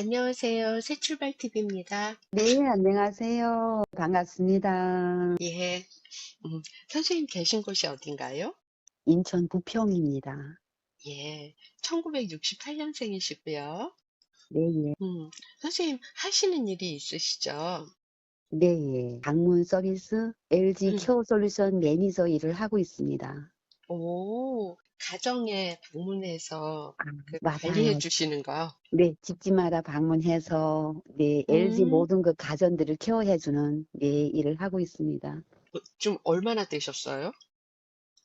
안녕하세요. 새출발 TV입니다. 네, 안녕하세요. 반갑습니다. 예. 선생님 계신 곳이 어딘가요? 인천 부평입니다. 예. 1968년생이시고요. 네, 예. 선생님 하시는 일이 있으시죠? 네, 예. 방문 서비스 LG 음. 케어 솔루션 매니저 일을 하고 있습니다. 오, 가정에 방문해서 아, 그 관리해 맞아요. 주시는 거. 네, 집집마다 방문해서 네, LG 음, 모든 그 가전들을 케어해주는 네, 일을 하고 있습니다. 좀 얼마나 되셨어요?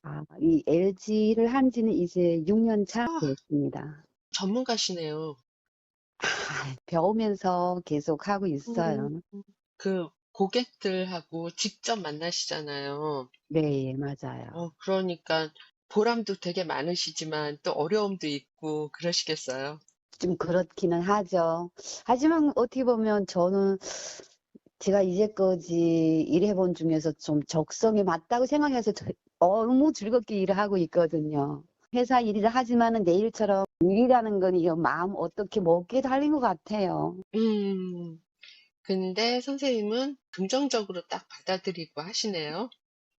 아, 이 LG를 한 지는 이제 6년 차 아, 됐습니다. 전문가시네요. 배우면서 계속 하고 음, 있어요. 그 고객들하고 직접 만나시잖아요. 네, 예, 맞아요. 그러니까 보람도 되게 많으시지만 또 어려움도 있고 그러시겠어요? 좀 그렇기는 하죠. 하지만 어떻게 보면 저는 제가 이제까지 일해본 중에서 좀 적성에 맞다고 생각해서 너무 즐겁게 일을 하고 있거든요. 회사 일을 하지만은 내 일처럼 일이라는 건 이 마음 어떻게 먹기에 달린 것 같아요. 음. 근데 선생님은 긍정적으로 딱 받아들이고 하시네요.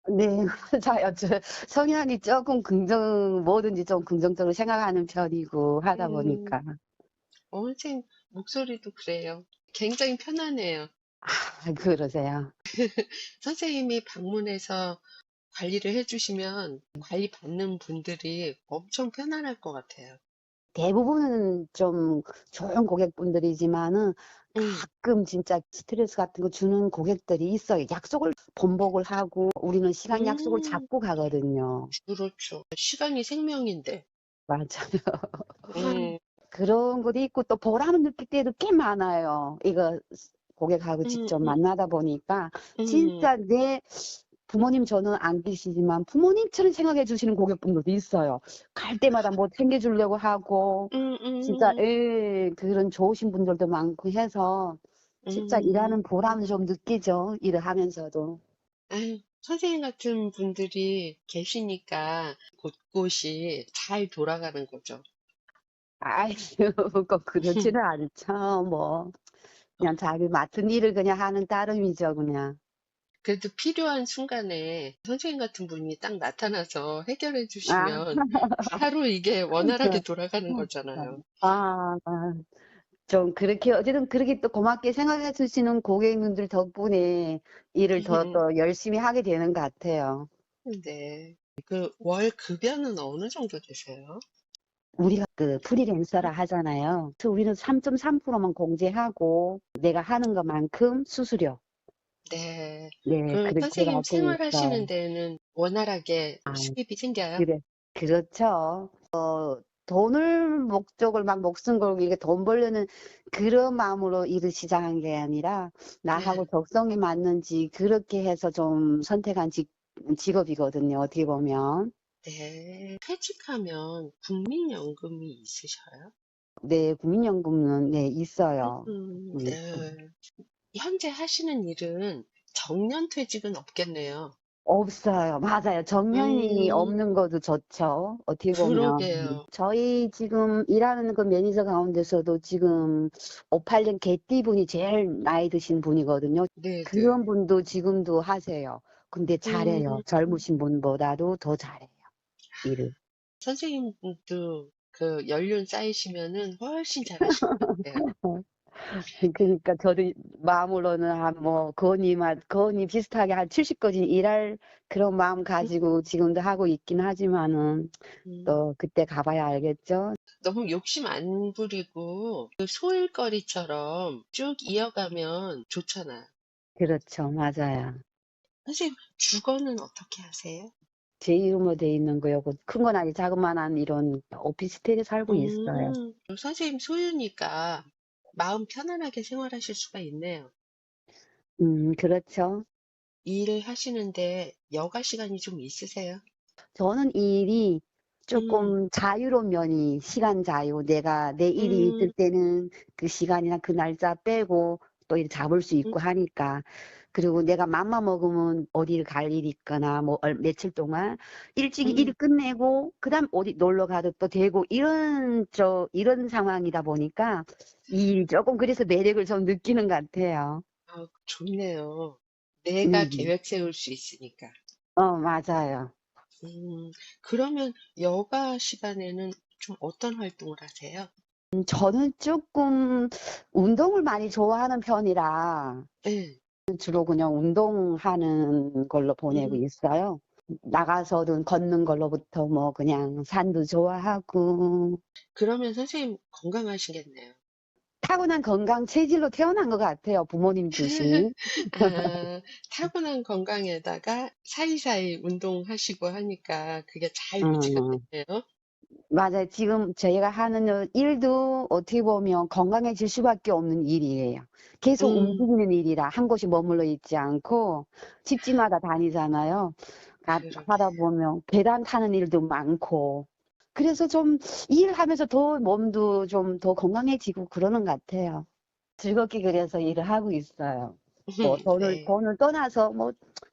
네, 맞아요. 저 성향이 조금 뭐든지 좀 긍정적으로 생각하는 편이고 하다 음. 보니까. 선생님 목소리도 그래요. 굉장히 편안해요. 아, 그러세요. 선생님이 방문해서 관리를 해 주시면 관리 받는 분들이 엄청 편안할 것 같아요. 대부분은 좀 좋은 고객분들이지만은 음. 가끔 진짜 스트레스 같은 거 주는 고객들이 있어요. 약속을 번복을 하고 우리는 시간 약속을 음. 잡고 가거든요. 그렇죠. 시간이 생명인데. 맞아요. 음. 그런 것도 있고 또 보람을 느낄 때도 꽤 많아요. 이거 고객하고 직접 음음. 만나다 보니까 음. 진짜 내 부모님 저는 안 계시지만 부모님처럼 생각해 주시는 고객분들도 있어요. 갈 때마다 뭐 챙겨 주려고 하고 진짜 음음. 그런 좋으신 분들도 많고 해서 진짜 음. 일하는 보람을 좀 느끼죠. 일을 하면서도. 아유, 선생님 같은 분들이 계시니까 곳곳이 잘 돌아가는 거죠. 아이고 꼭 그렇지는 않죠. 뭐 그냥 자기 맡은 일을 그냥 하는 따름이죠, 그냥. 그래도 필요한 순간에 선생님 같은 분이 딱 나타나서 해결해 아. 주시면 바로 이게 원활하게 돌아가는 아. 거잖아요. 아. 좀 그렇게 어쨌든 그렇게 또 고맙게 생각해 주시는 고객님들 덕분에 일을 더 열심히 하게 되는 것 같아요. 네. 그 월 급여는 어느 정도 되세요? 우리가 그 프리랜서라 하잖아요. 그래서 우리는 3.3%만 공제하고 내가 하는 것만큼 수수료. 네. 네, 그 그렇게 선생님 받고 생활하시는 있어요. 데에는 원활하게 아, 수입이 생겨요? 그래. 그렇죠. 돈을 목적을 막 목숨 걸고 이게 돈 벌려는 그런 마음으로 일을 시작한 게 아니라 나하고 네. 적성에 맞는지 그렇게 해서 좀 선택한 직업이거든요. 어떻게 보면. 네. 퇴직하면 국민연금이 있으셔요? 네, 국민연금은 네, 있어요. 네. 현재 하시는 일은 정년퇴직은 없겠네요. 없어요. 맞아요. 정년이 음, 없는 것도 좋죠. 어떻게 보면. 그러게요. 저희 지금 일하는 그 매니저 가운데서도 지금 58년 개띠분이 제일 나이 드신 분이거든요. 네네. 그런 분도 지금도 하세요. 근데 잘해요. 음, 젊으신 분보다도 더 잘해요. 일을. 선생님도 그 연륜 쌓이시면은 훨씬 잘하실 것 같아요. 그러니까 저도 마음으로는 거의 비슷하게 한 70까지 일할 그런 마음 음, 가지고 지금도 하고 있긴 하지만은 음. 또 그때 가봐야 알겠죠? 너무 욕심 안 부리고 그 소일거리처럼 쭉 이어가면 좋잖아요. 그렇죠. 맞아요. 선생님, 주거는 어떻게 하세요? 제 이름으로 돼 있는 거 요거 큰 건 아니고 자그마한 이런 오피스텔에 살고 있어요. 선생님 소유니까 마음 편안하게 생활하실 수가 있네요. 그렇죠. 일을 하시는데 여가 시간이 좀 있으세요? 저는 이 일이 음, 조금 자유로운 면이 시간 자유. 내가 내 일이 있을 음, 때는 그 시간이나 그 날짜 빼고 또 이렇게 잡을 수 음, 있고 하니까. 그리고 내가 맘만 먹으면 어디를 갈 일이 있거나 뭐 며칠 동안 일찍 일 음. 끝내고 그다음 어디 놀러 가도 또 되고 이런 상황이다 보니까 이 일이 조금 그래서 매력을 좀 느끼는 것 같아요. 아, 좋네요. 내가 음. 계획 세울 수 있으니까. 맞아요. 음, 그러면 여가 시간에는 좀 어떤 활동을 하세요? 저는 조금 운동을 많이 좋아하는 편이라 네. 주로 그냥 운동하는 걸로 보내고 음, 있어요. 나가서든 걷는 걸로부터 뭐 그냥 산도 좋아하고 그러면 선생님 건강하시겠네요. 타고난 건강 체질로 태어난 것 같아요. 부모님 주신. 아, 타고난 건강에다가 사이사이 운동하시고 하니까 그게 잘 유지가 음, 되네요. 맞아요. 지금 저희가 하는 일도 어떻게 보면 건강해질 수밖에 없는 일이에요. 계속 음, 움직이는 일이라 한 곳이 머물러 있지 않고 집집마다 다니잖아요. 하다 그러게요. 보면 계단 타는 일도 많고. 그래서 좀 일하면서 더 몸도 좀 더 건강해지고 그러는 것 같아요. 즐겁게 그래서 일을 하고 있어요. 뭐 네. 돈을 떠나서 뭐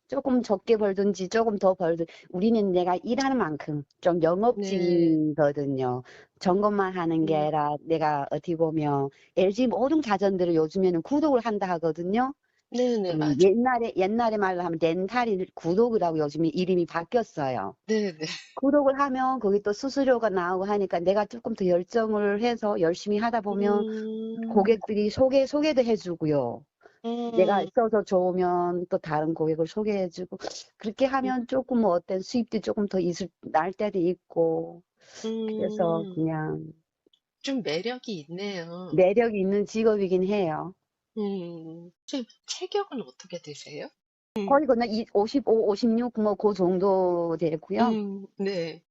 조금 적게 벌든지 조금 더 벌든 우리는 내가 일하는 만큼 좀 네. 영업직이거든요. 점검만 하는 게 음, 아니라 내가 어떻게 보면 LG 모든 가전들을 요즘에는 구독을 한다 하거든요. 네네, 맞아요. 옛날에 말로 하면 렌탈이 구독을 하고 요즘에 이름이 바뀌었어요. 네네. 구독을 하면 거기 또 수수료가 나오고 하니까 내가 조금 더 열정을 해서 열심히 하다 보면 음, 고객들이 소개도 해주고요. 내가 음, 써서 좋으면 또 다른 고객을 소개해주고 그렇게 하면 조금 뭐 어떤 수입도 조금 더 날 때도 있고 그래서 음, 그냥 좀 매력이 있네요. 매력이 있는 직업이긴 해요. 선생님, 체격은 어떻게 되세요? 거의 그냥 55, 56 뭐 그 정도 되고요. 네.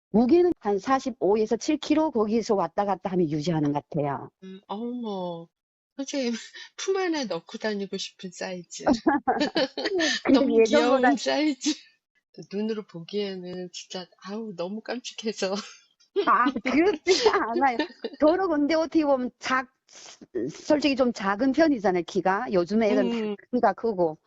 무게는 한 45에서 7kg 거기서 왔다 갔다 하면 유지하는 것 같아요. 어머, 선생님, 품 안에 넣고 다니고 싶은 사이즈. 근데 너무 예전보다 귀여운 사이즈. 눈으로 보기에는 진짜, 아우, 너무 깜찍해서. 그렇지가 않아요. 저는 근데 어떻게 보면 솔직히 좀 작은 편이잖아요, 키가. 요즘에 애들은 다 음, 키가 크고.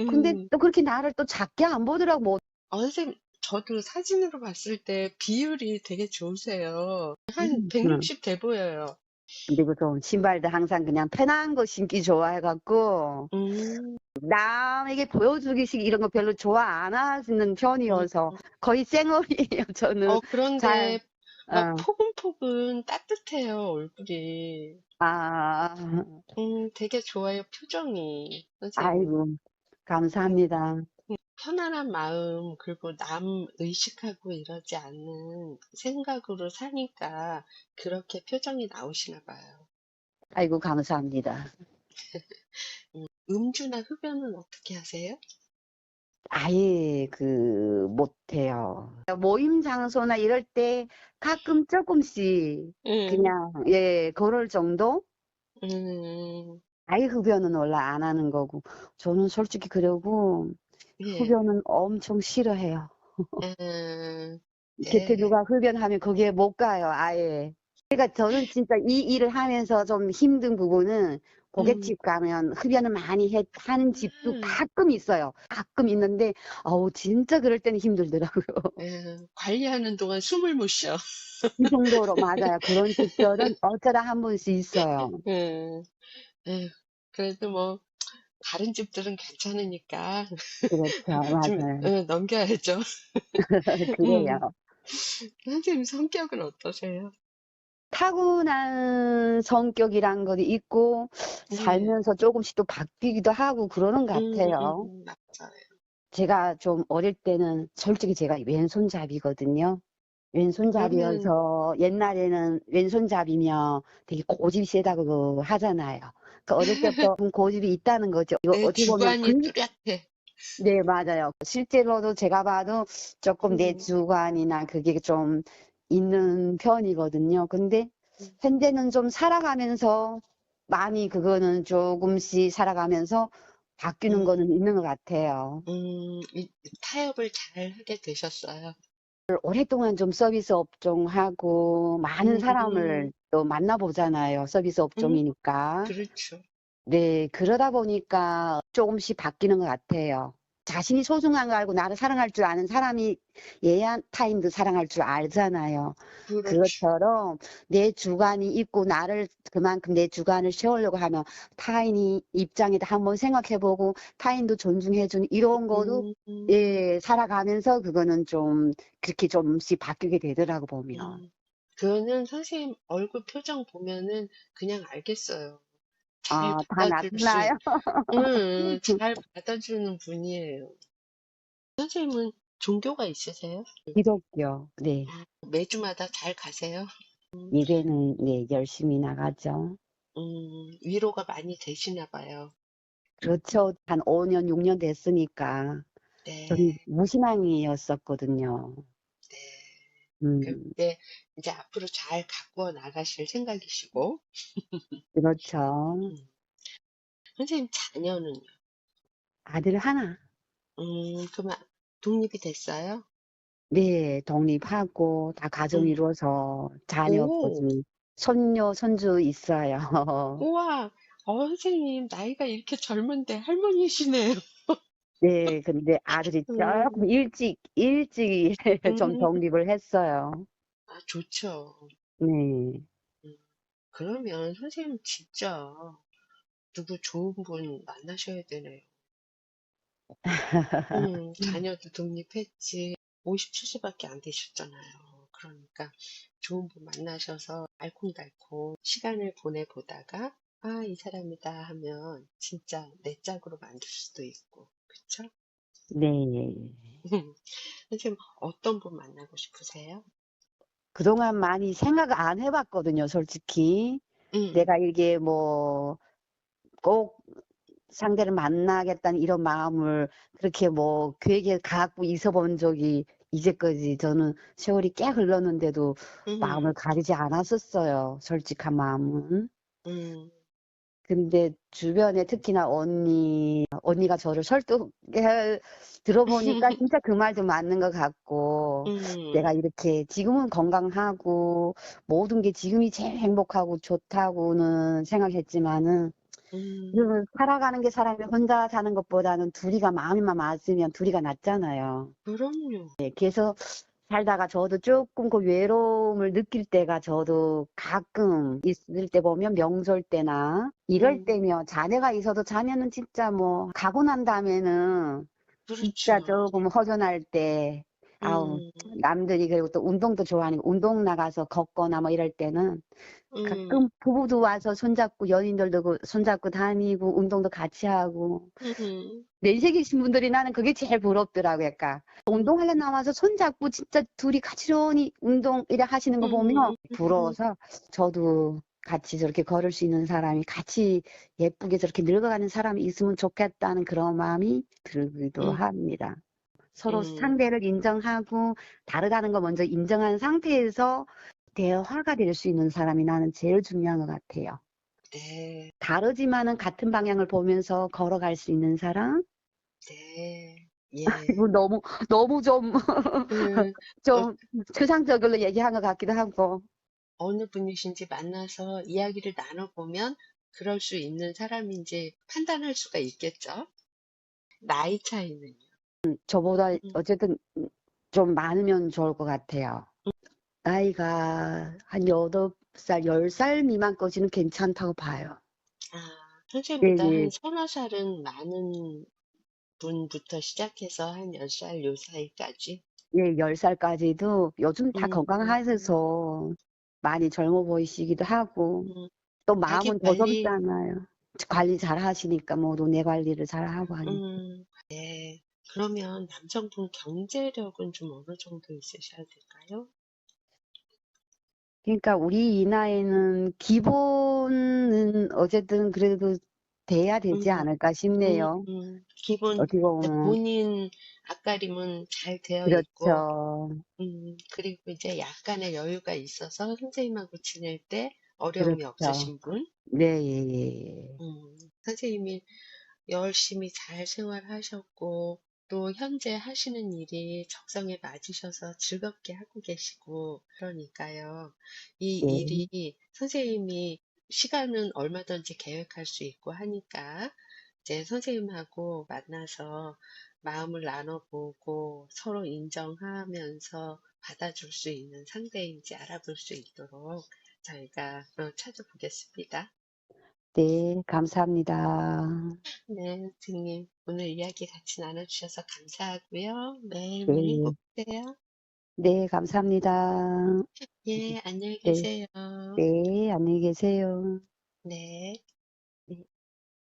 근데 음. 또 그렇게 나를 또 작게 안 보더라고. 뭐. 선생님, 저도 사진으로 봤을 때 비율이 되게 좋으세요. 한 응. 160 돼 보여요. 그리고 좀 신발도 항상 그냥 편한 거 신기 좋아해갖고, 음, 남에게 보여주기식 이런 거 별로 좋아 안 하시는 음. 편이어서, 거의 쌩얼이에요, 저는. 잘, 그런데 막 어, 포근포근 따뜻해요, 얼굴이. 아, 되게 좋아요, 표정이. 선생님. 아이고, 감사합니다. 편안한 마음, 그리고 남 의식하고 이러지 않는 생각으로 사니까 그렇게 표정이 나오시나 봐요. 아이고, 감사합니다. 음주나 흡연은 어떻게 하세요? 아예 못해요. 모임 장소나 이럴 때 가끔 조금씩 음, 그냥, 예, 그럴 정도? 음, 아예 흡연은 원래 안 하는 거고. 저는 솔직히 그러고 예, 흡연은 엄청 싫어해요. 곁에 네. 누가 흡연하면 거기에 못 가요, 아예. 그러니까 저는 진짜 이 일을 하면서 좀 힘든 부분은 음, 고깃집 가면 흡연을 많이 하는 집도 아, 가끔 있어요. 가끔 있는데, 어우, 진짜 그럴 때는 힘들더라고요. 관리하는 동안 숨을 못 쉬어. 이 정도로, 맞아요. 그런 집들은 어쩌다 한 번씩 있어요. 음, 에휴, 그래도 뭐, 다른 집들은 괜찮으니까 그렇죠. 좀 맞아요. 넘겨야죠. 음, 그래요. 선생님 성격은 어떠세요? 타고난 성격이란 것이 있고, 네. 살면서 조금씩 또 바뀌기도 하고 그러는 것 같아요. 맞아요. 제가 좀 어릴 때는 솔직히 제가 왼손잡이거든요. 그러면 왼손잡이여서 옛날에는 왼손잡이면 되게 고집이 세다고 하잖아요. 그 어릴 때부터 좀 고집이 있다는 거죠. 이거 내 어떻게 보면 주관이 뚜렷해. 네, 맞아요. 실제로도 제가 봐도 조금 내 음, 주관이나 그게 좀 있는 편이거든요. 근데 음, 현재는 좀 살아가면서 많이 그거는 조금씩 살아가면서 바뀌는 음, 거는 있는 것 같아요. 타협을 잘 하게 되셨어요. 오랫동안 좀 서비스 업종하고 많은 음, 사람을 또 만나보잖아요. 서비스 음, 업종이니까. 그렇죠. 네. 그러다 보니까 조금씩 바뀌는 것 같아요. 자신이 소중한 거 알고 나를 사랑할 줄 아는 사람이 얘야 타인도 사랑할 줄 알잖아요. 그렇죠. 그것처럼 내 주관이 있고 나를 그만큼 내 주관을 세우려고 하면 타인이 입장에도 한번 생각해 보고 타인도 존중해 주는 이런 거도 음, 예 살아가면서 그거는 좀 그렇게 좀씩 바뀌게 되더라고 보면. 그거는 선생님 얼굴 표정 보면은 그냥 알겠어요. 잘 아 다 받아줄 수, 나타나요? 잘 받아주는 분이에요. 선생님은 종교가 있으세요? 기독교. 네. 아, 매주마다 잘 가세요? 예배는 네 열심히 나가죠. 위로가 많이 되시나 봐요. 그렇죠. 한 5 년 6년 됐으니까. 저는 네, 무신앙이었었거든요. 네. 음 근데 이제 앞으로 잘 가꾸어 나가실 생각이시고, 그렇죠. 음, 선생님 자녀는요? 아들 하나. 그러면 독립이 됐어요? 네. 독립하고 다 가정 음, 이루어서 자녀 오, 거지 손녀, 손주 있어요. 우와, 선생님 나이가 이렇게 젊은데 할머니시네요. 네. 근데 아들이 음, 쪼끔 일찍 좀 음, 독립을 했어요. 아, 좋죠. 네. 음, 그러면 선생님 진짜 누구 좋은 분 만나셔야 되네요. 자녀도 독립했지. 57세밖에 안 되셨잖아요. 그러니까 좋은 분 만나셔서 알콩달콩 시간을 보내보다가 아, 이 사람이다 하면 진짜 내 짝으로 만들 수도 있고. 그쵸? 네. 선생님 어떤 분 만나고 싶으세요? 그동안 많이 생각을 안 해 봤거든요 솔직히. 음, 내가 이게 뭐 꼭 상대를 만나겠다는 이런 마음을 그렇게 뭐 계획에 갖고 있어 본 적이 이제까지 저는 세월이 꽤 흘렀는데도 음, 마음을 가리지 않았었어요, 솔직한 마음은. 음, 근데 주변에 특히나 언니가 저를 설득해 들어보니까 진짜 그 말도 맞는 것 같고 내가 음, 이렇게 지금은 건강하고 모든 게 지금이 제일 행복하고 좋다고는 생각했지만은 음, 지금은 살아가는 게 사람이 혼자 사는 것보다는 둘이가 마음만 맞으면 둘이가 낫잖아요. 그럼요. 네, 그래서 살다가 저도 조금 그 외로움을 느낄 때가 저도 가끔 있을 때 보면 명절 때나 이럴 음, 때면 자녀가 있어도 자녀는 진짜 뭐 가고 난 다음에는 진짜 그렇죠. 조금 허전할 때 아우 음, 남들이 그리고 또 운동도 좋아하니까 운동 나가서 걷거나 뭐 이럴 때는 음, 가끔 부부도 와서 손잡고 연인들도 손잡고 다니고 운동도 같이 하고 음, 연세 계신 분들이 나는 그게 제일 부럽더라고요. 약간 음, 운동하려 나와서 손잡고 진짜 둘이 가지런히 운동 이래 하시는 거 보면 음, 음, 부러워서 저도 같이 저렇게 걸을 수 있는 사람이 같이 예쁘게 저렇게 늙어가는 사람이 있으면 좋겠다는 그런 마음이 들기도 음, 합니다. 서로 음, 상대를 인정하고 다르다는 거 먼저 인정한 상태에서 대화가 될 수 있는 사람이 나는 제일 중요한 것 같아요. 네, 다르지만은 같은 방향을 보면서 걸어갈 수 있는 사람? 네, 예. 이거 너무 좀 그, 어, 좀 추상적으로 얘기한 것 같기도 하고. 어느 분이신지 만나서 이야기를 나눠보면 그럴 수 있는 사람인지 판단할 수가 있겠죠? 나이 차이는요. 저보다 음, 어쨌든 좀 많으면 좋을 것 같아요. 나이가 한 8살, 10살 미만까지는 괜찮다고 봐요. 선생님보다 한 예예. 서너 살은 많은 분부터 시작해서 한 10살 요 사이까지. 예, 10살까지도 요즘 다 음, 음, 건강하셔서 많이 젊어 보이시기도 하고 음. 또 자기 마음은 더 관리, 젊잖아요. 관리 잘 하시니까 모두 내 관리를 잘 하고 하니까. 네. 그러면 남성분 경제력은 좀 어느 정도 있으셔야 될까요? 그러니까 우리 이 나이는 기본은 어쨌든 그래도 돼야 되지 음, 않을까 싶네요. 기본 어떻게 보면. 본인 앞가림은 잘 되어 있고, 그렇죠. 그리고 이제 약간의 여유가 있어서 선생님하고 지낼 때 어려움이 그렇죠. 없으신 분, 네, 예예. 선생님이 열심히 잘 생활하셨고, 또 현재 하시는 일이 적성에 맞으셔서 즐겁게 하고 계시고, 그러니까요. 이 네. 일이 선생님이 시간은 얼마든지 계획할 수 있고 하니까 이제 선생님하고 만나서 마음을 나눠보고 서로 인정하면서 받아줄 수 있는 상대인지 알아볼 수 있도록 저희가 찾아보겠습니다. 네, 감사합니다. 네, 선생님. 오늘 이야기 같이 나눠주셔서 감사하고요. 매일매일 네, 행복하세요. 네, 감사합니다. 예, 안녕히 네, 계세요. 네, 안녕히 계세요. 네.